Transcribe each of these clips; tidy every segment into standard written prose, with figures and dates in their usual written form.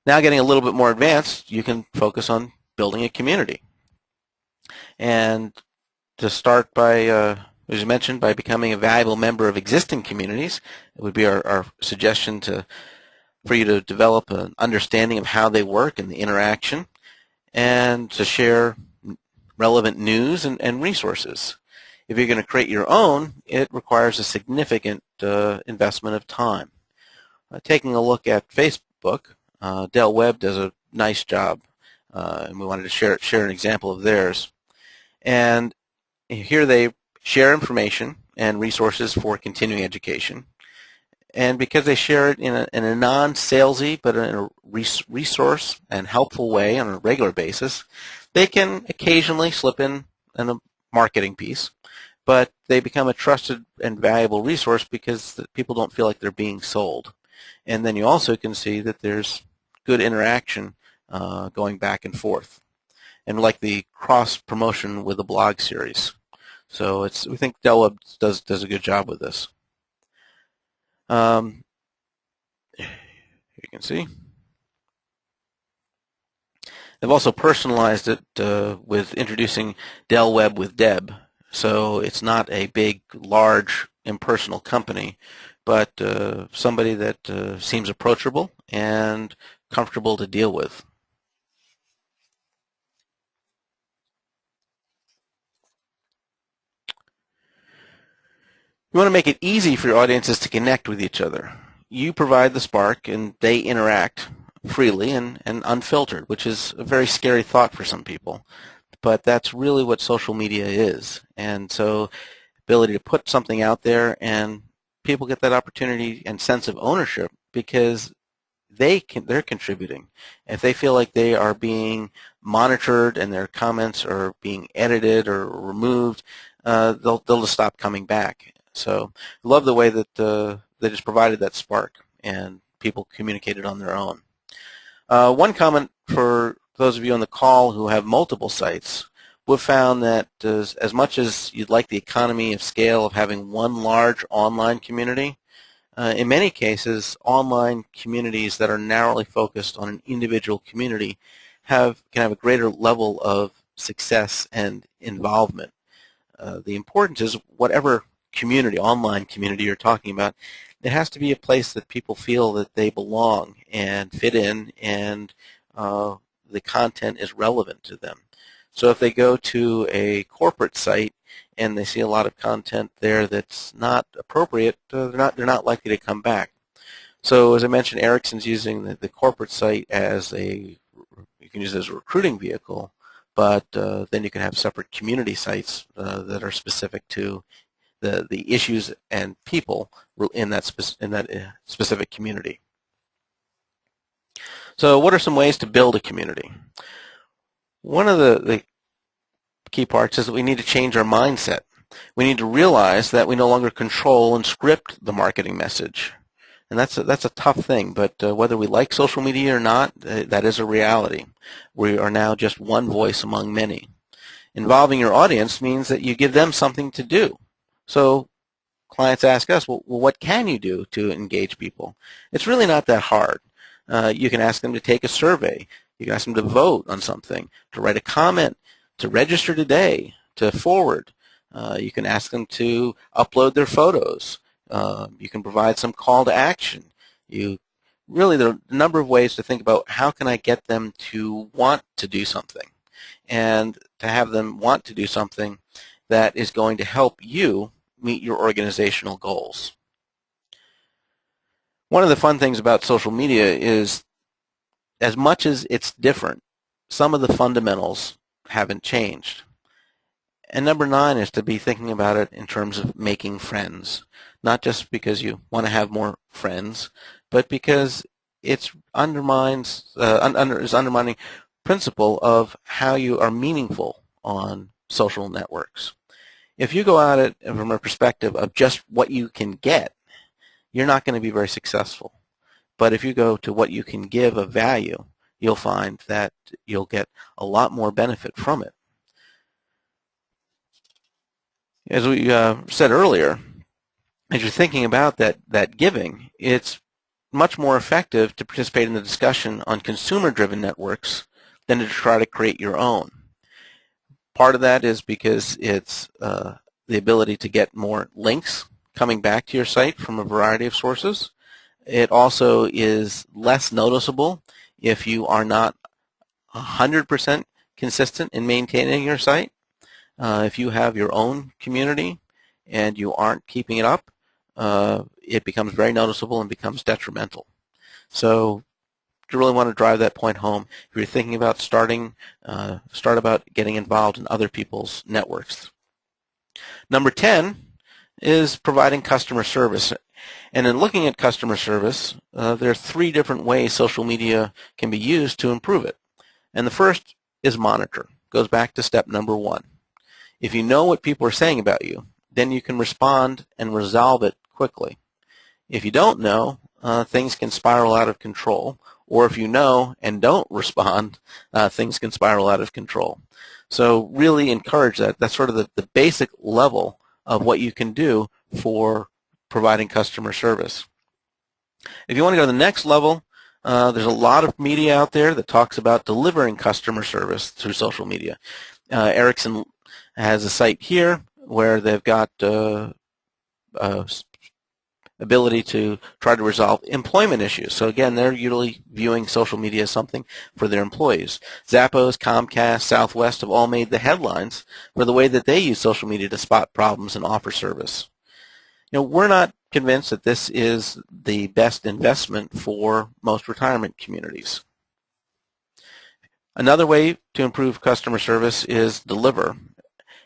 Now getting a little bit more advanced, you can focus on building a community. And to start by, as you mentioned, by becoming a valuable member of existing communities, it would be our suggestion for you to develop an understanding of how they work and the interaction, and to share relevant news and resources. If you're going to create your own, it requires a significant investment of time. Taking a look at Facebook, Del Webb does a nice job, and we wanted to share an example of theirs. And here they share information and resources for continuing education. And because they share it in a non-salesy but in a resource and helpful way on a regular basis, they can occasionally slip in a marketing piece, but they become a trusted and valuable resource because people don't feel like they're being sold. And then you also can see that there's good interaction going back and forth, and like the cross-promotion with the blog series. So we think Del Webb does a good job with this. You can see. They've also personalized it with introducing Del Webb with Deb. So it's not a big, large, impersonal company, but somebody that seems approachable and comfortable to deal with. You want to make it easy for your audiences to connect with each other. You provide the spark, and they interact freely and unfiltered, which is a very scary thought for some people. But that's really what social media is. And so ability to put something out there, and people get that opportunity and sense of ownership because they're contributing. If they feel like they are being monitored and their comments are being edited or removed, they'll just stop coming back. So I love the way that they just provided that spark and people communicated on their own. One comment for those of you on the call who have multiple sites, we've found that as much as you'd like the economy of scale of having one large online community, in many cases, online communities that are narrowly focused on an individual community can have a greater level of success and involvement. The importance is whatever community, online community you're talking about, it has to be a place that people feel that they belong and fit in, and the content is relevant to them. So if they go to a corporate site and they see a lot of content there that's not appropriate, they're not likely to come back. So as I mentioned, Ericsson's using the corporate site as you can use it as a recruiting vehicle, but then you can have separate community sites that are specific to the issues and people in that specific community. So what are some ways to build a community? One of the key parts is that we need to change our mindset. We need to realize that we no longer control and script the marketing message. And that's a tough thing, but whether we like social media or not, that is a reality. We are now just one voice among many. Involving your audience means that you give them something to do. So clients ask us, well, what can you do to engage people? It's really not that hard. You can ask them to take a survey. You can ask them to vote on something, to write a comment, to register today, to forward. You can ask them to upload their photos. You can provide some call to action. Really, there are a number of ways to think about how can I get them to want to do something, and to have them want to do something that is going to help you meet your organizational goals. One of the fun things about social media is, as much as it's different, some of the fundamentals haven't changed. And number 9 is to be thinking about it in terms of making friends, not just because you want to have more friends, but because it's undermining principle of how you are meaningful on social networks. If you go at it from a perspective of just what you can get, you're not going to be very successful. But if you go to what you can give of value, you'll find that you'll get a lot more benefit from it. As we said earlier, as you're thinking about that giving, it's much more effective to participate in the discussion on consumer-driven networks than to try to create your own. Part of that is because it's the ability to get more links coming back to your site from a variety of sources. It also is less noticeable if you are not 100% consistent in maintaining your site. If you have your own community and you aren't keeping it up, it becomes very noticeable and becomes detrimental. So you really want to drive that point home. If you're thinking about start about getting involved in other people's networks. Number 10 is providing customer service. And in looking at customer service, there are 3 different ways social media can be used to improve it. And the first is monitor. Goes back to step number 1. If you know what people are saying about you, then you can respond and resolve it quickly. If you don't know, things can spiral out of control. Or if you know and don't respond, things can spiral out of control. So really encourage that. That's sort of the basic level of what you can do for providing customer service. If you want to go to the next level, there's a lot of media out there that talks about delivering customer service through social media. Ericsson has a site here where they've got ability to try to resolve employment issues. So again, they're usually viewing social media as something for their employees. Zappos, Comcast, Southwest have all made the headlines for the way that they use social media to spot problems and offer service. We're not convinced that this is the best investment for most retirement communities. Another way to improve customer service is deliver.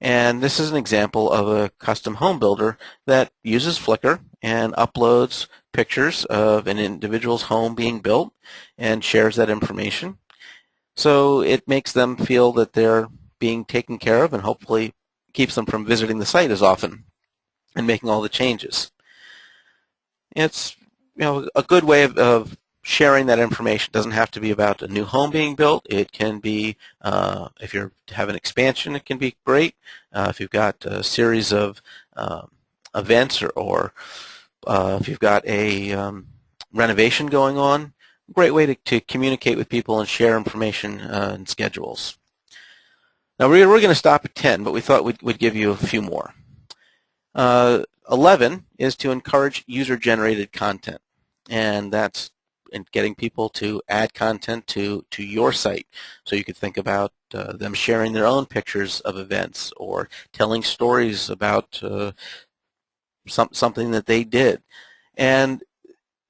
And this is an example of a custom home builder that uses Flickr and uploads pictures of an individual's home being built and shares that information. So it makes them feel that they're being taken care of and hopefully keeps them from visiting the site as often and making all the changes. It's a good way of sharing that information. It doesn't have to be about a new home being built. It can be, if you have an expansion, it can be great. If you've got a series of events or if you've got a renovation going on, great way to communicate with people and share information and schedules. Now we're going to stop at 10, but we thought we'd give you a few more. 11 is to encourage user-generated content, and that's in getting people to add content to your site. So you could think about them sharing their own pictures of events or telling stories about something that they did. And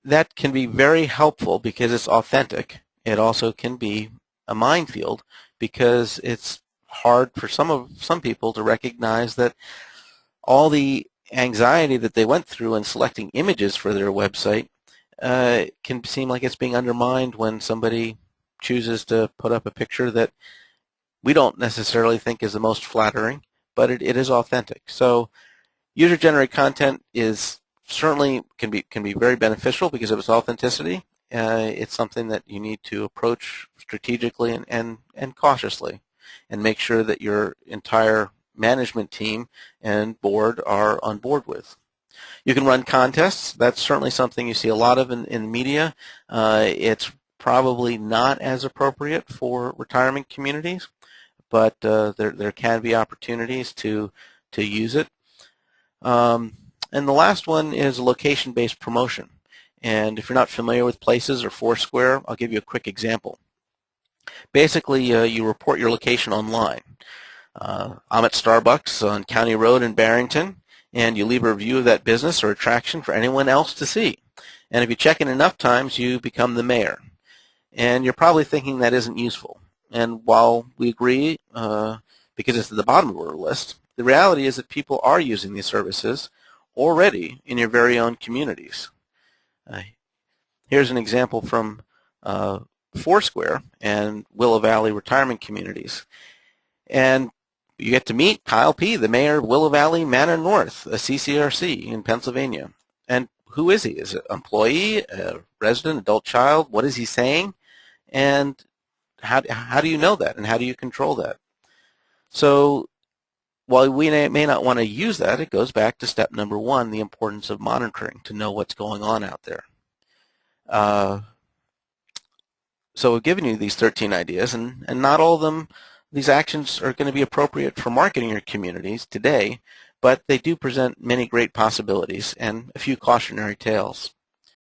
that can be very helpful because it's authentic. It also can be a minefield because it's hard for some people to recognize that all the anxiety that they went through in selecting images for their website can seem like it's being undermined when somebody chooses to put up a picture that we don't necessarily think is the most flattering, but it is authentic. So user-generated content is certainly can be very beneficial because of its authenticity. It's something that you need to approach strategically and cautiously and make sure that your entire management team and board are on board with. You can run contests. That's certainly something you see a lot of in media. It's probably not as appropriate for retirement communities, but there can be opportunities to use it. And the last one is location-based promotion. And if you're not familiar with Places or Foursquare, I'll give you a quick example. Basically, you report your location online. I'm at Starbucks on County Road in Barrington, and you leave a review of that business or attraction for anyone else to see. And if you check in enough times, you become the mayor. And you're probably thinking that isn't useful. And while we agree, because it's at the bottom of our list, the reality is that people are using these services already in your very own communities. Here's an example from Foursquare and Willow Valley retirement communities. And you get to meet Kyle P., the mayor of Willow Valley Manor North, a CCRC in Pennsylvania. And who is he? Is it an employee, a resident, adult child? What is he saying? And how do you know that? And how do you control that? So while we may not want to use that, it goes back to step number 1, the importance of monitoring to know what's going on out there. So we've given you these 13 ideas, and not all of them, these actions are going to be appropriate for marketing your communities today, but they do present many great possibilities and a few cautionary tales.